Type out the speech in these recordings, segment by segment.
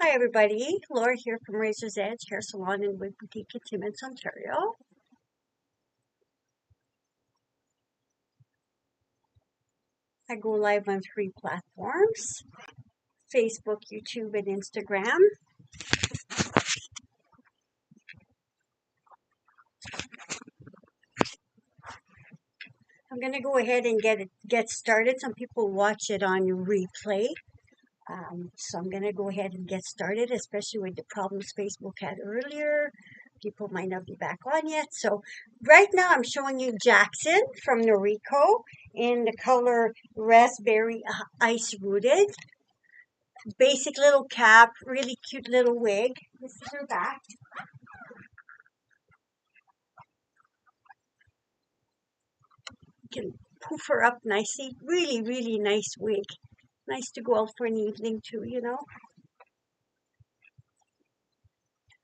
Hi everybody, Laura here from Razor's Edge Hair Salon in Wig Boutique in Timmins, Ontario. I go live on 3 platforms, Facebook, YouTube, and Instagram. I'm going to go ahead and get started. Some people watch it on replay. So I'm going to go ahead and get started, especially with the problems Facebook had earlier. People might not be back on yet. So right now I'm showing you Jackson from Noriko in the color Raspberry Ice Rooted. Basic little cap, really cute little wig. This is her back. You can poof her up nicely. Really, really nice wig. Nice to go out for an evening too, you know.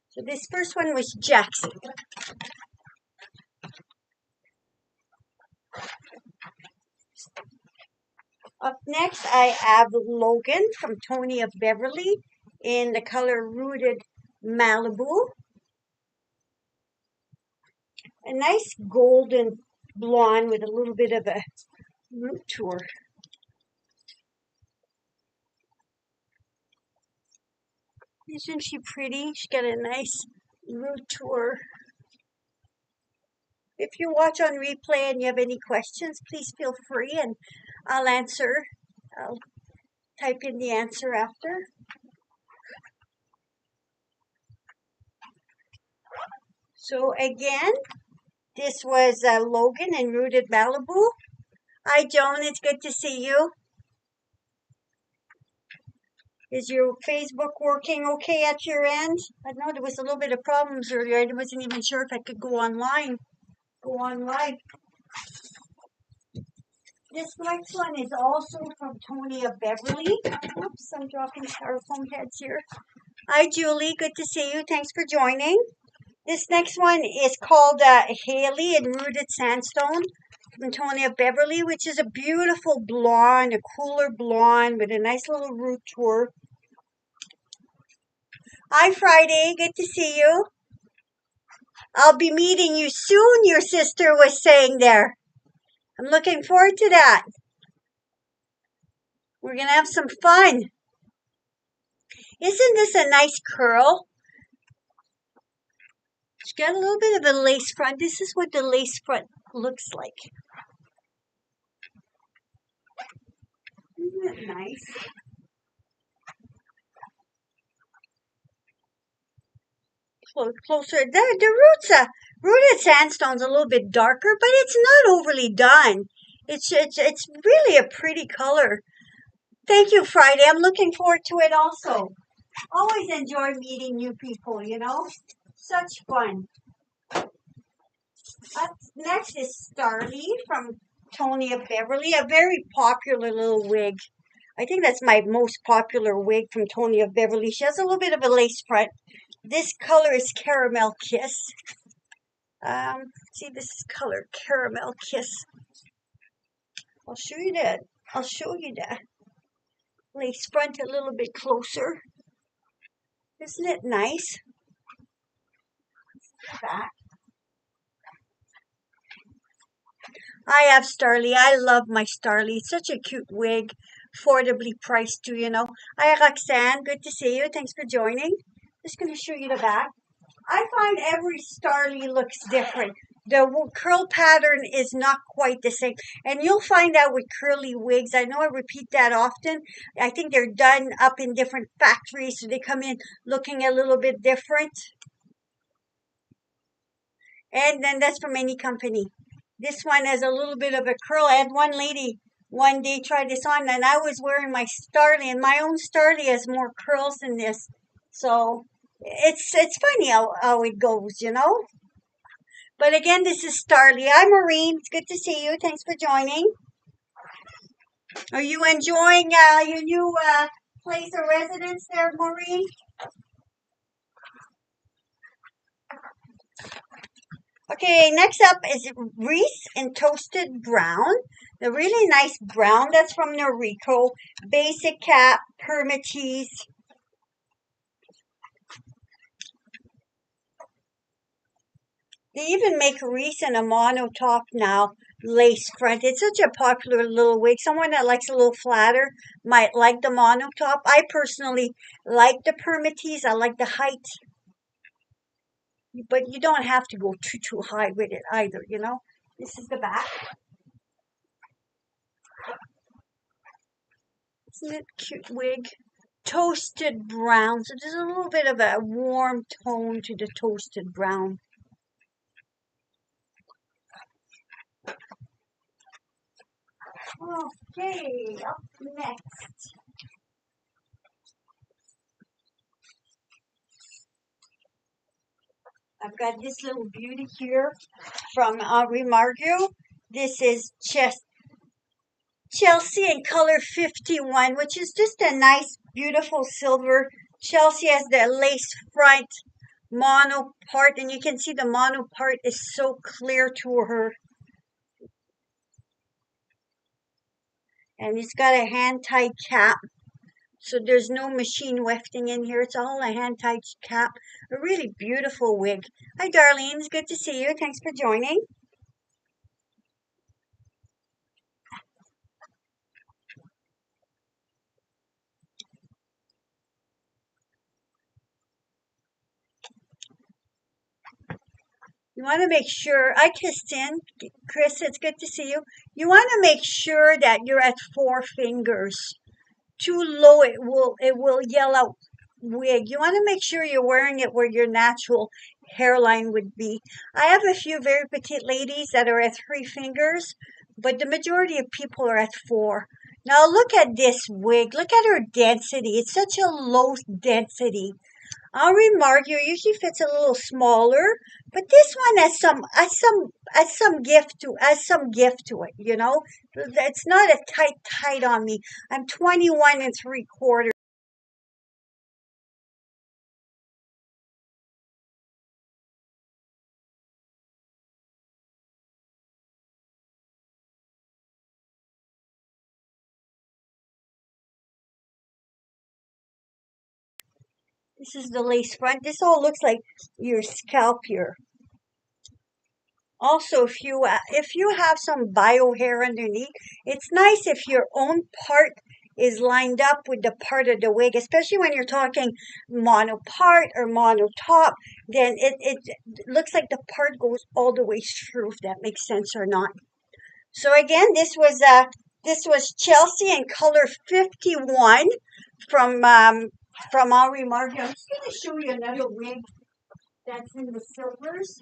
So this first one was Jackson. Up next, I have Logan from Tony of Beverly in the color Rooted Malibu. A nice golden blonde with a little bit of a root to her. Isn't she pretty? She's got a nice root to her. If you watch on replay and you have any questions, please feel free and I'll answer. I'll type in the answer after. So again, this was Logan in Rooted Malibu. Hi Joan, it's good to see you. Is your Facebook working okay at your end? I know there was a little bit of problems earlier. I wasn't even sure if I could go on live. This next one is also from Tony of Beverly. Oops, I'm dropping styrofoam heads here. Hi Julie, good to see you. Thanks for joining. This next one is called Haley in Rooted Sandstone from Tony of Beverly, which is a beautiful blonde, a cooler blonde with a nice little root to her. Hi Friday, good to see you. I'll be meeting you soon, your sister was saying there. I'm looking forward to that. We're going to have some fun. Isn't this a nice curl? It's got a little bit of a lace front. This is what the lace front looks like. Isn't it nice? Closer. The roots, Rooted Sandstone's a little bit darker, but it's not overly done. It's really a pretty color. Thank you, Friday. I'm looking forward to it also. Always enjoy meeting new people, you know. Such fun. Next is Starly from Tony of Beverly, a very popular little wig. I think that's my most popular wig from Tony of Beverly. She has a little bit of a lace front. This color is Caramel Kiss. See, this is color Caramel Kiss. I'll show you that lace front a little bit closer. Isn't it nice? Back. I have Starly. I love my Starly. It's such a cute wig. Affordably priced too, you know. Hi Roxanne, good to see you. Thanks for joining. Just going to show you the back. I find every Starly looks different. The curl pattern is not quite the same. And you'll find out with curly wigs. I know I repeat that often. I think they're done up in different factories, so they come in looking a little bit different. And then that's from any company. This one has a little bit of a curl. I had one lady one day try this on, and I was wearing my Starly, and my own Starly has more curls than this. So it's funny how it goes, you know. But again, this is Starly. Hi, Maureen. It's good to see you. Thanks for joining. Are you enjoying your new place of residence there, Maureen? Okay, next up is Reese in Toasted Brown. The really nice brown. That's from Noriko. Basic cap, permatease. They even make Reese in a mono top now, lace front. It's such a popular little wig. Someone that likes a little flatter might like the mono top. I personally like the permatease. I like the height, but you don't have to go too high with it either, you know. This is the back. Isn't it cute wig? Toasted brown. So there's a little bit of a warm tone to the toasted brown. Okay, up next. I've got this little beauty here from Remargo. This is Chelsea in color 51, which is just a nice, beautiful silver. Chelsea has the lace front mono part, and you can see the mono part is so clear to her. And it's got a hand-tied cap. So there's no machine wefting in here. It's all a hand-tied cap. A really beautiful wig. Hi, Darlene. It's good to see you. Thanks for joining. You want to make sure, I kissed in. Chris, it's good to see you. You want to make sure that you're at 4 fingers. Too low, it will yell out wig. You want to make sure you're wearing it where your natural hairline would be. I have a few very petite ladies that are at 3 fingers, but the majority of people are at 4. Now look at this wig. Look at her density. It's such a low density. I'll remark you usually fits a little smaller, but this one has some gift to it, you know. It's not a tight on me. I'm 21 3/4. This is the lace front. This all looks like your scalp here. Also, if you have some bio hair underneath, it's nice if your own part is lined up with the part of the wig, especially when you're talking mono part or mono top, then it looks like the part goes all the way through, if that makes sense or not. So again, this was Chelsea in color 51 from Henri Margot. I'm just gonna show you another wig that's in the silvers.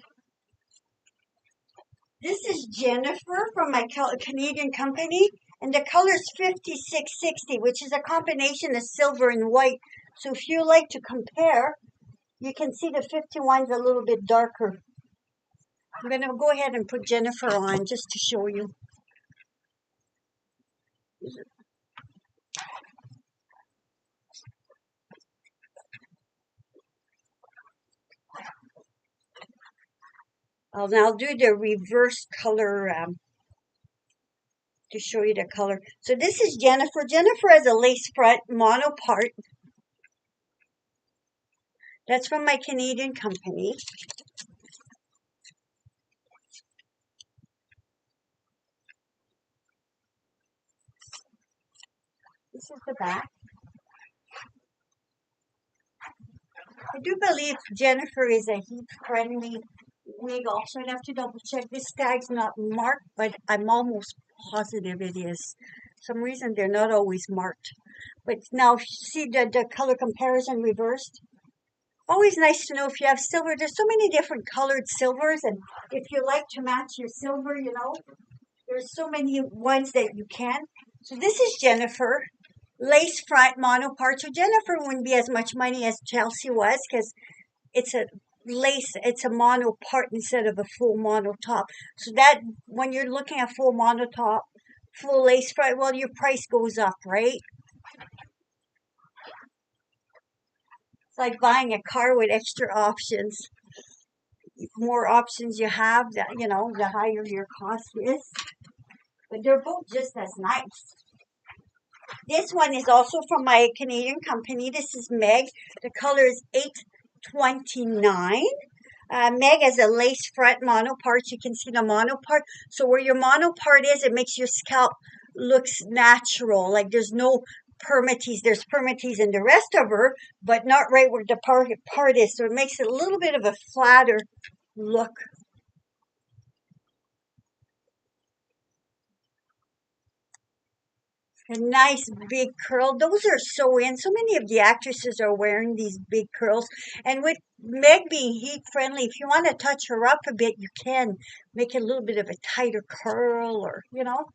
This is Jennifer from my Canadian company, and the color is 5660, which is a combination of silver and white. So if you like to compare, you can see the 51 is a little bit darker. I'm going to go ahead and put Jennifer on just to show you. I'll now do the reverse color to show you the color. So this is Jennifer. Jennifer has a lace front mono part. That's from my Canadian company. This is the back. I do believe Jennifer is a heat-friendly wig. Also, I'd have to double check. This tag's not marked, but I'm almost positive it is. Some reason they're not always marked. But now see the color comparison reversed. Always nice to know if you have silver. There's so many different colored silvers, and if you like to match your silver, you know, there's so many ones that you can. So this is Jennifer. Lace front mono part. So Jennifer wouldn't be as much money as Chelsea was because it's a lace, it's a mono part instead of a full mono top. So that when you're looking at full mono top, full lace front, well, your price goes up, right? It's like buying a car with extra options. More options you have, that you know, the higher your cost is. But they're both just as nice. This one is also from my Canadian company. This is Meg. The color is 829. Meg has a lace front mono part. You can see the mono part. So where your mono part is, it makes your scalp looks natural. Like there's no permatease. There's permatease in the rest of her, but not right where the part is. So it makes it a little bit of a flatter look. A nice big curl. Those are so in. So many of the actresses are wearing these big curls. And with Meg being heat friendly, if you want to touch her up a bit, you can make it a little bit of a tighter curl or, you know.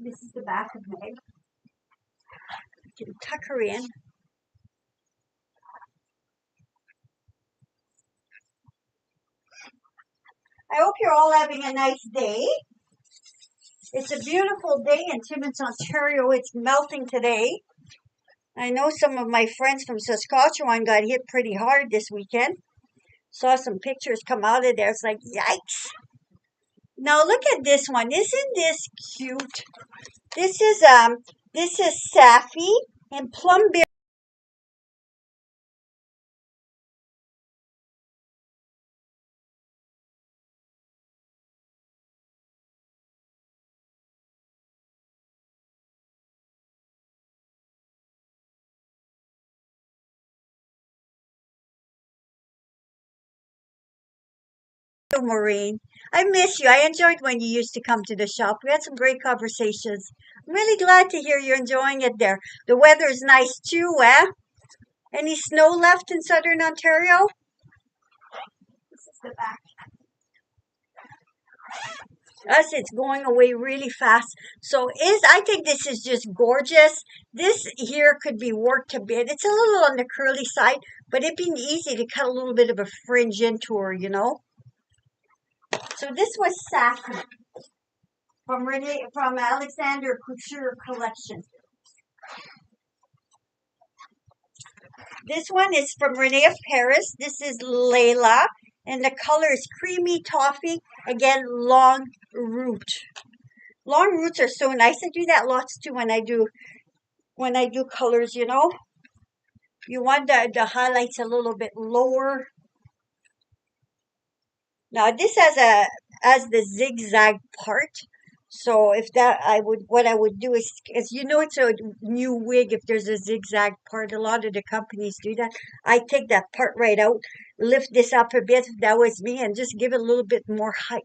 This is the back of Meg. You can tuck her in. I hope you're all having a nice day. It's a beautiful day in Timmins, Ontario. It's melting today. I know some of my friends from Saskatchewan got hit pretty hard this weekend. Saw some pictures come out of there. It's like, yikes. Now look at this one. Isn't this cute? This is Safi and Plumberry. Maureen. I miss you. I enjoyed when you used to come to the shop. We had some great conversations. I'm really glad to hear you're enjoying it there. The weather's nice too, eh? Any snow left in southern Ontario? This is the back. Us, it's going away really fast. So I think this is just gorgeous. This here could be worked a bit. It's a little on the curly side, but it'd be easy to cut a little bit of a fringe into her, you know. So this was Safi from Alexander Couture collection. This one is from Rene of Paris. This is Layla, and the color is creamy toffee. Again, long root. Long roots are so nice. I do that lots too when I do colors. You know, you want the highlights a little bit lower. Now this has the zigzag part. So if that what I would do is you know it's a new wig if there's a zigzag part. A lot of the companies do that. I take that part right out, lift this up a bit if that was me, and just give it a little bit more height.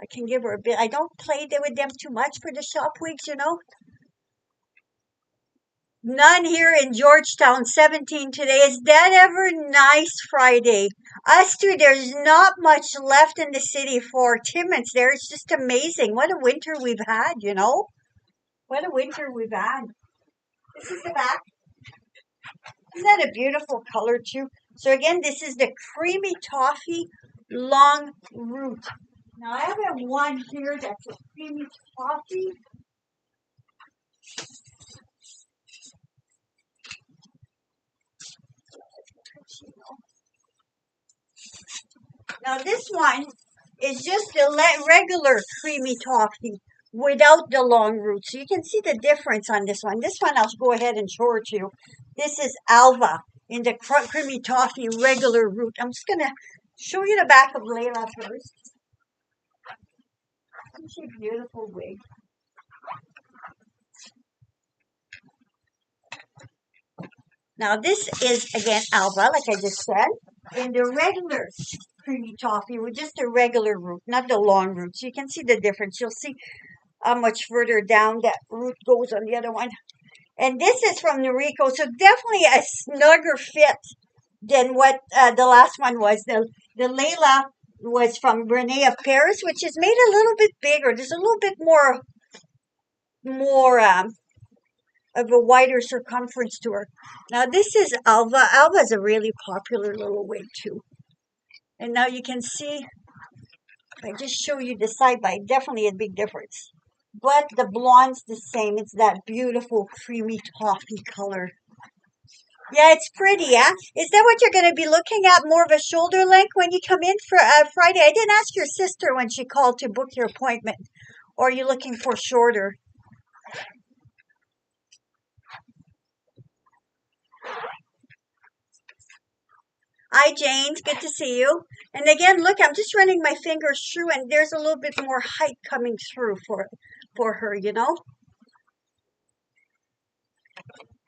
I can give her a bit. I don't play with them too much for the shop wigs, you know. None here in Georgetown, 17 today. Is that ever nice Friday? Us too, there's not much left in the city for Timmins there. It's just amazing. What a winter we've had, you know? What a winter we've had. This is the back. Isn't that a beautiful color too? So again, this is the creamy toffee long root. Now I have one here that's a creamy toffee. Now this one is just a regular creamy toffee without the long root. So you can see the difference on this one. This one I'll go ahead and show it to you. This is Alva in the creamy toffee regular root. I'm just going to show you the back of Layla first. Such a beautiful wig. Now this is again Alva, like I just said, in the regular creamy toffee with just a regular root, not the long root. So you can see the difference. You'll see how much further down that root goes on the other one. And this is from Noriko, so definitely a snugger fit than what the last one was. The Layla was from Rene of Paris, which is made a little bit bigger. There's a little bit more of a wider circumference to her. Now this is Alva. Alva is a really popular little wig too. And now you can see, if I just show you the side by, definitely a big difference. But the blonde's the same. It's that beautiful creamy toffee color. Yeah, it's pretty, yeah? Is that what you're going to be looking at, more of a shoulder length when you come in for Friday? I didn't ask your sister when she called to book your appointment. Or are you looking for shorter? Hi, Jane. Good to see you. And again, look, I'm just running my fingers through, and there's a little bit more height coming through for her, you know.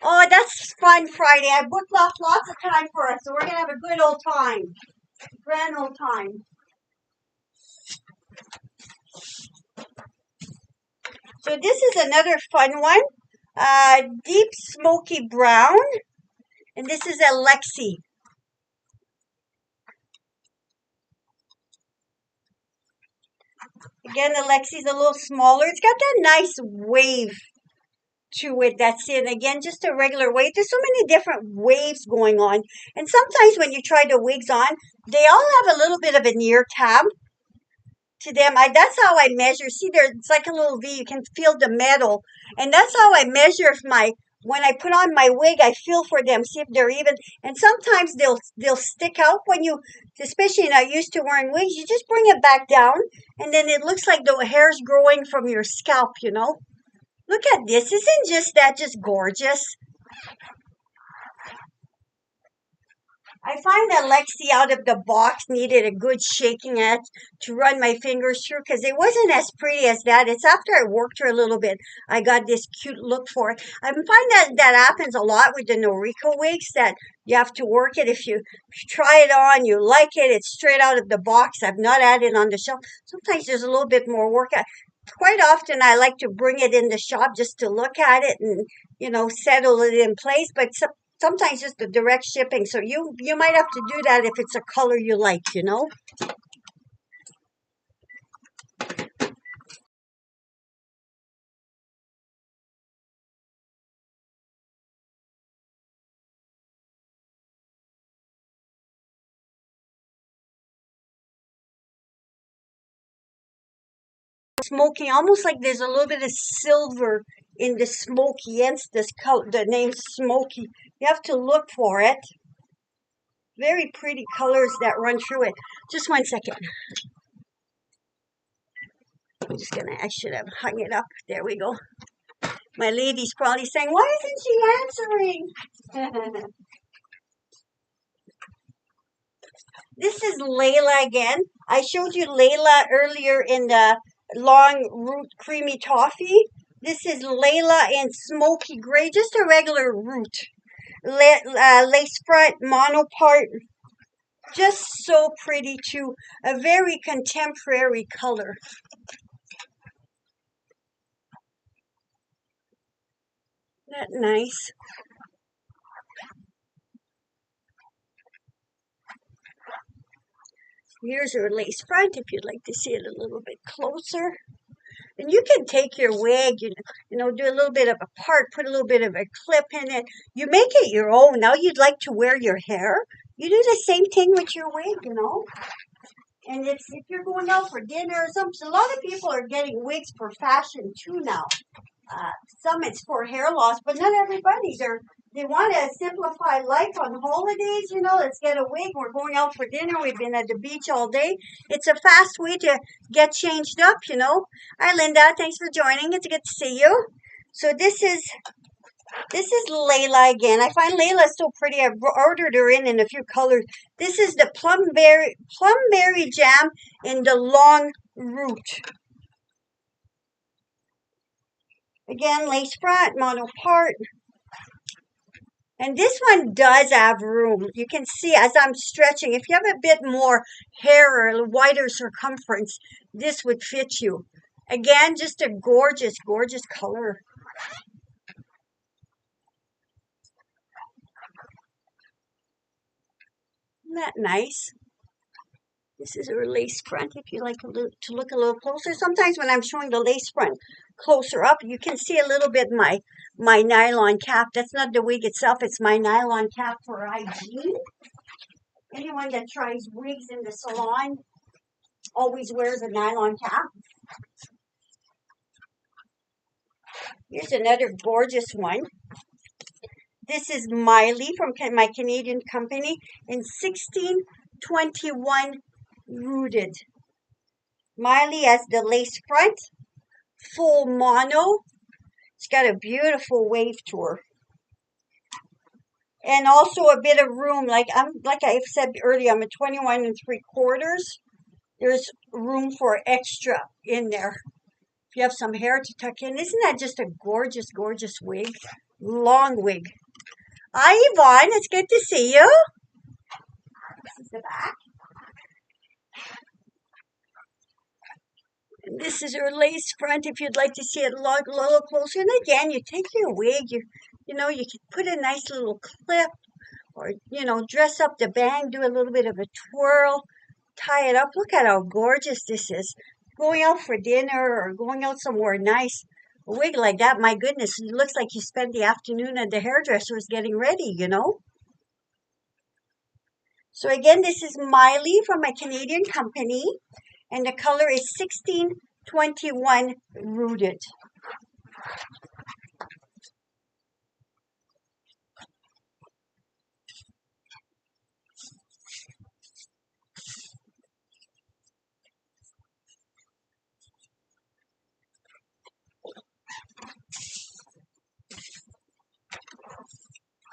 Oh, that's fun Friday. I booked off lots of time for us, so we're gonna have a good old time, grand old time. So this is another fun one, deep smoky brown, and this is Alexi. Again, Alexi's a little smaller. It's got that nice wave to it that's in. Again, just a regular wave. There's so many different waves going on. And sometimes when you try the wigs on, they all have a little bit of an ear tab to them. That's how I measure. See, there it's like a little V. You can feel the metal. And that's how I measure if when I put on my wig, I feel for them, see if they're even. And sometimes they'll stick out when you, especially not used to wearing wigs. You just bring it back down, and then it looks like the hair's growing from your scalp. You know. Look at this. Isn't just gorgeous? I find that Lexi out of the box needed a good shaking at to run my fingers through because it wasn't as pretty as that. It's after I worked her a little bit, I got this cute look for it. I find that happens a lot with the Noriko wigs that you have to work it. If you try it on, you like it, it's straight out of the box. I've not had it on the shelf. Sometimes there's a little bit more work. Quite often I like to bring it in the shop just to look at it and, settle it in place. But sometimes just the direct shipping. So you might have to do that if it's a color you like, Smoky, almost like there's a little bit of silver in the smoky, hence this color, the name smoky. You have to look for it. Very pretty colors that run through it. Just 1 second. I should have hung it up. There we go. My lady's probably saying, why isn't she answering? This is Layla again. I showed you Layla earlier in the long root creamy toffee. This is Layla in smoky gray, just a regular root. Lace front, mono part. Just so pretty too. A very contemporary color. Isn't that nice? Here's her lace front if you'd like to see it a little bit closer. And you can take your wig, do a little bit of a part, put a little bit of a clip in it. You make it your own. Now you'd like to wear your hair. You do the same thing with your wig, And if you're going out for dinner or something, a lot of people are getting wigs for fashion too now. Some it's for hair loss, but not everybody. They want to simplify life on holidays, let's get a wig. We're going out for dinner. We've been at the beach all day. It's a fast way to get changed up, Hi, Linda. Thanks for joining. It's good to see you. So this is Layla again. I find Layla so pretty. I've ordered her in a few colors. This is the plumberry jam in the long root. Again, lace front, mono part. And this one does have room. You can see as I'm stretching, if you have a bit more hair or a wider circumference, this would fit you. Again, just a gorgeous, gorgeous color. Isn't that nice? This is a lace front if you like to look a little closer. Sometimes when I'm showing the lace front closer up, you can see a little bit my nylon cap. That's not the wig itself. It's my nylon cap for hygiene. Anyone that tries wigs in the salon always wears a nylon cap. Here's another gorgeous one. This is Miley from my Canadian company in 1621 rooted. Miley has the lace front, full mono. It's got a beautiful wave to her. and also a bit of room. Like I've said earlier, I'm a 21 and 3/4. There's room for extra in there. If you have some hair to tuck in, isn't that just a gorgeous, gorgeous wig? Long wig. Hi, Yvonne. It's good to see you. This is the back. And this is her lace front. If you'd like to see it a little closer, and again, you take your wig. You can put a nice little clip, or dress up the bang, do a little bit of a twirl, tie it up. Look at how gorgeous this is. Going out for dinner or going out somewhere nice. A wig like that, my goodness, it looks like you spent the afternoon at the hairdresser's getting ready. So again, this is Miley from a Canadian company, and the color is 1621 Rooted.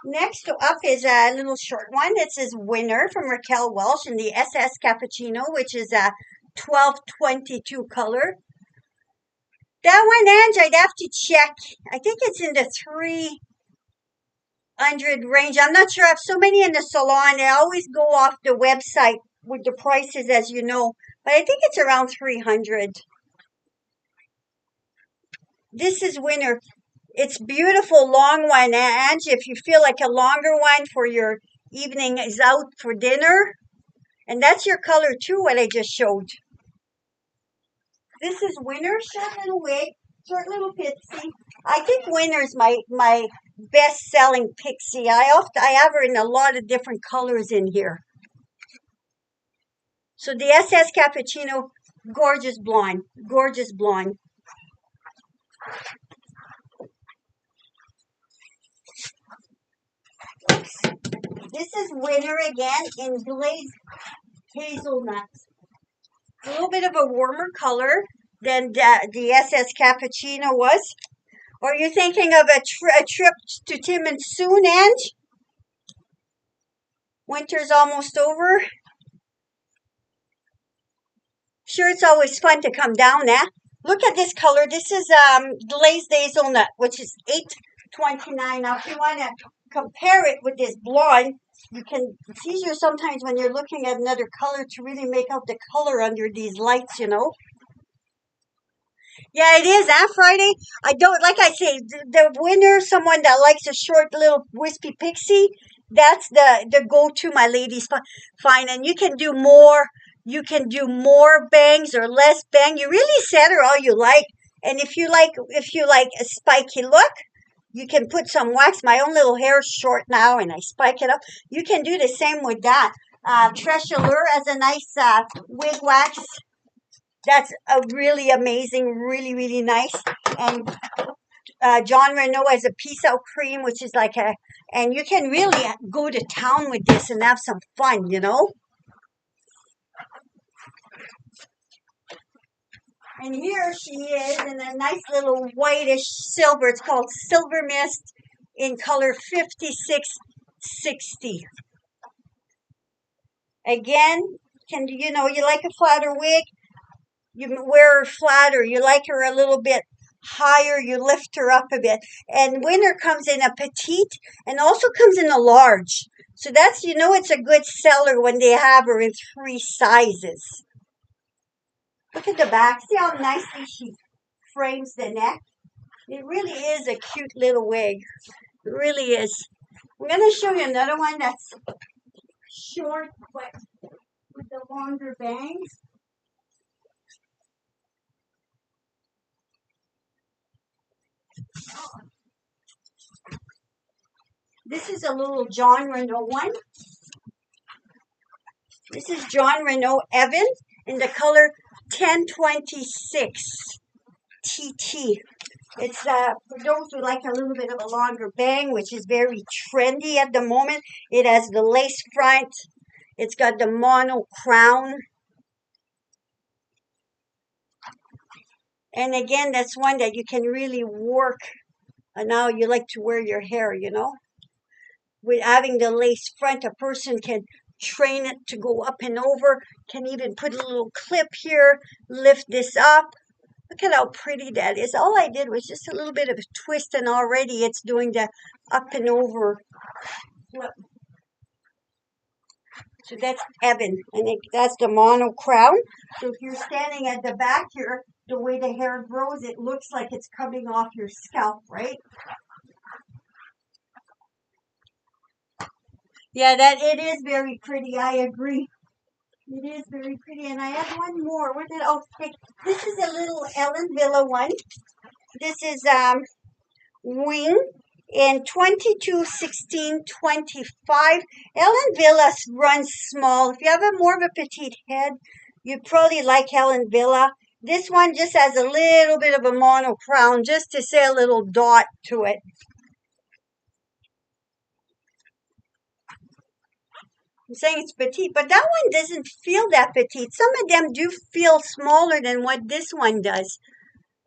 Next up is a little short one. It says Winner from Raquel Welch in the SS Cappuccino, which is a 1222 color. That one, Ange, I'd have to check. I think it's in the 300 range. I'm not sure. I have so many in the salon. I always go off the website with the prices, as you know. But I think it's around 300. This is Winner. It's beautiful long one, Angie. If you feel like a longer one for your evening is out for dinner, and that's your color too, what I just showed. This is Winner, short little wig, short little pixie. I think Winner's my best selling pixie. I have her in a lot of different colors in here. So the SS Cappuccino, gorgeous blonde, gorgeous blonde. This is Winter again in glazed hazelnut. A little bit of a warmer color than the SS Cappuccino was. Or are you thinking of a trip to Tim and Soon, Ange? Winter's almost over. Sure, it's always fun to come down, eh? Look at this color. This is glazed hazelnut, which is $8.29. Now, if you want to compare it with this blonde, it's easier sometimes when you're looking at another color to really make out the color under these lights. Yeah, it is. That Friday, I don't, like I say, the winner, someone that likes a short little wispy pixie, that's the go-to, my ladies find. And you can do more. You can do more bangs or less bang. You really set her all you like. And if you like a spiky look, you can put some wax. My own little hair is short now, and I spike it up. You can do the same with that. Tresulure as a nice wig wax. That's a really amazing, really, really nice. And John Renault has a peace out cream, which is and you can really go to town with this and have some fun. And here she is in a nice little whitish silver. It's called Silver Mist in color 5660. Again, you like a flatter wig? You wear her flatter. You like her a little bit higher. You lift her up a bit. And Winter comes in a petite and also comes in a large. So that's, it's a good seller when they have her in 3 sizes. Look at the back. See how nicely she frames the neck? It really is a cute little wig. It really is. I'm going to show you another one that's short but with the longer bangs. This is a little John Renault one. This is John Renault Evan in the color 1026 TT. It's for those who like a little bit of a longer bang, which is very trendy at the moment. It has the lace front. It's got the mono crown. And again, that's one that you can really work. And now you like to wear your hair. with having the lace front, a person can train it to go up and over, can even put a little clip here, lift this up. Look at how pretty that is. All I did was just a little bit of a twist and already it's doing the up and over flip. So that's Evan, and that's the mono crown. So if you're standing at the back here, the way the hair grows, it looks like it's coming off your scalp, right? Yeah, that it is very pretty. I agree. It is very pretty. And I have one more. Where did okay? This is a little Ellen Villa one. This is wing in 22, 16, 25. Ellen Villa runs small. If you have a more of a petite head, you'd probably like Ellen Villa. This one just has a little bit of a mono crown just to say a little dot to it. I'm saying it's petite, but that one doesn't feel that petite. Some of them do feel smaller than what this one does.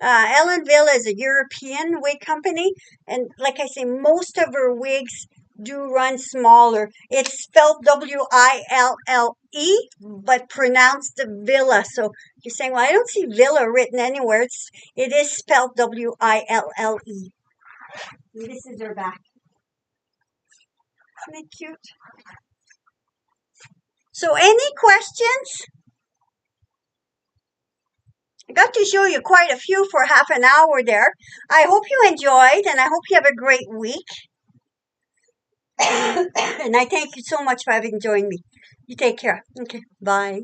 Ellen Villa is a European wig company, and like I say, most of her wigs do run smaller. It's spelled Wille, but pronounced Villa. So you're saying, well, I don't see Villa written anywhere. It is spelled Wille. This is her back. Isn't it cute? So any questions? I got to show you quite a few for half an hour there. I hope you enjoyed, and I hope you have a great week. And I thank you so much for having joined me. You take care. Okay, bye.